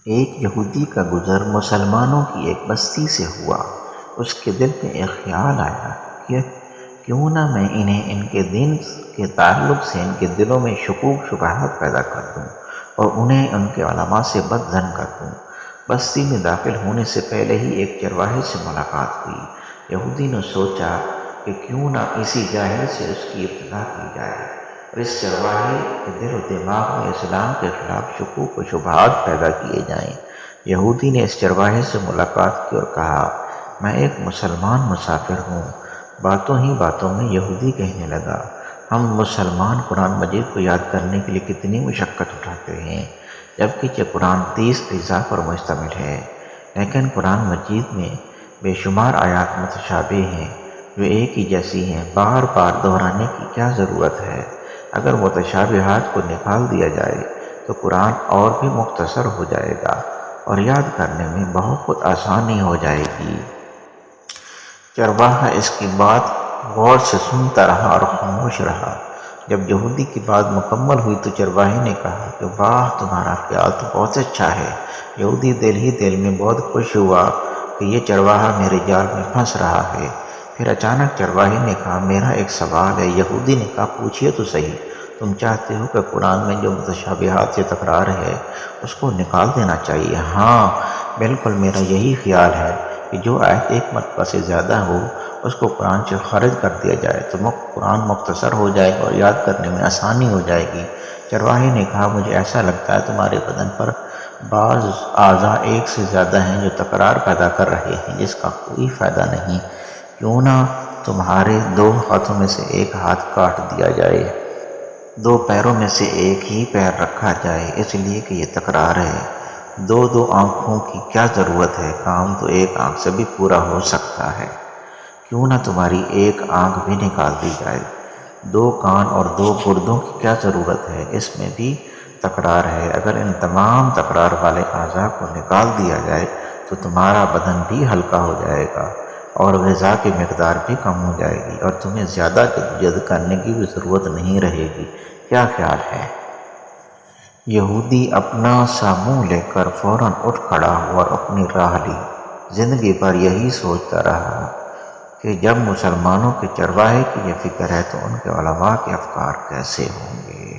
ایک یہودی کا گزر مسلمانوں کی ایک بستی سے ہوا۔ اس کے دل میں ایک خیال آیا کہ کیوں نہ میں انہیں ان کے دین کے تعلق سے ان کے دلوں میں شکوک شبہات پیدا کر دوں اور انہیں ان کے علماء سے بد ظن کر دوں۔ بستی میں داخل ہونے سے پہلے ہی ایک چرواہے سے ملاقات ہوئی۔ یہودی نے سوچا کہ کیوں نہ اسی جاہل سے اس کی ابتدا کی جائے اور اس چرواہے کے دل و دماغ میں اسلام کے خلاف شکوک و شبہات پیدا کیے جائیں۔ یہودی نے اس چرواہے سے ملاقات کی اور کہا، میں ایک مسلمان مسافر ہوں۔ باتوں ہی باتوں میں یہودی کہنے لگا، ہم مسلمان قرآن مجید کو یاد کرنے کے لیے کتنی مشقت اٹھاتے ہیں، جبکہ قرآن 30 اجزاء پر مشتمل ہے، لیکن قرآن مجید میں بے شمار آیات متشابہ ہیں جو ایک ہی جیسی ہیں، بار بار دہرانے کی کیا ضرورت ہے؟ اگر متشابہات کو نکال دیا جائے تو قرآن اور بھی مختصر ہو جائے گا اور یاد کرنے میں بہت آسانی ہو جائے گی۔ چرواہا اس کی بات غور سے سنتا رہا اور خاموش رہا۔ جب یہودی کی بات مکمل ہوئی تو چرواہے نے کہا کہ واہ، تمہارا خیال تو بہت اچھا ہے۔ یہودی دل ہی دل میں بہت خوش ہوا کہ یہ چرواہا میرے جال میں پھنس رہا ہے۔ پھر اچانک چرواہے نے کہا، میرا ایک سوال ہے۔ یہودی نے کہا، پوچھئے تو صحیح، تم چاہتے ہو کہ قرآن میں جو متشابہات سے تکرار ہے اس کو نکال دینا چاہیے؟ ہاں بالکل، میرا یہی خیال ہے کہ جو آیت ایک مرتبہ سے زیادہ ہو اس کو قرآن سے خارج کر دیا جائے تو قرآن مختصر ہو جائے گا اور یاد کرنے میں آسانی ہو جائے گی۔ چرواہے نے کہا، مجھے ایسا لگتا ہے تمہارے بدن پر بعض اعضاء ایک سے زیادہ ہیں جو تکرار پیدا کر رہے ہیں جس کا کوئی فائدہ نہیں۔ کیوں نہ تمہارے 2 ہاتھوں میں سے ایک ہاتھ کاٹ دیا جائے، 2 پیروں میں سے ایک ہی پیر رکھا جائے، اس لیے کہ یہ تکرار ہے۔ 2 آنکھوں کی کیا ضرورت ہے، کام تو ایک آنکھ سے بھی پورا ہو سکتا ہے۔ کیوں نہ تمہاری ایک آنکھ بھی نکال دی جائے۔ 2 کان اور 2 گردوں کی کیا ضرورت ہے، اس میں بھی تکرار ہے۔ اگر ان تمام تکرار والے اعضاء کو نکال دیا جائے تو تمہارا بدن بھی ہلکا ہو جائے گا اور غذا کی مقدار بھی کم ہو جائے گی اور تمہیں زیادہ جدوجہد کرنے کی بھی ضرورت نہیں رہے گی۔ کیا خیال ہے؟ یہودی اپنا سا منہ لے کر فوراً اٹھ کھڑا ہوا اور اپنی راہ لی۔ زندگی بھر یہی سوچتا رہا کہ جب مسلمانوں کے چرواہے کی یہ فکر ہے تو ان کے علماء کے افکار کیسے ہوں گے۔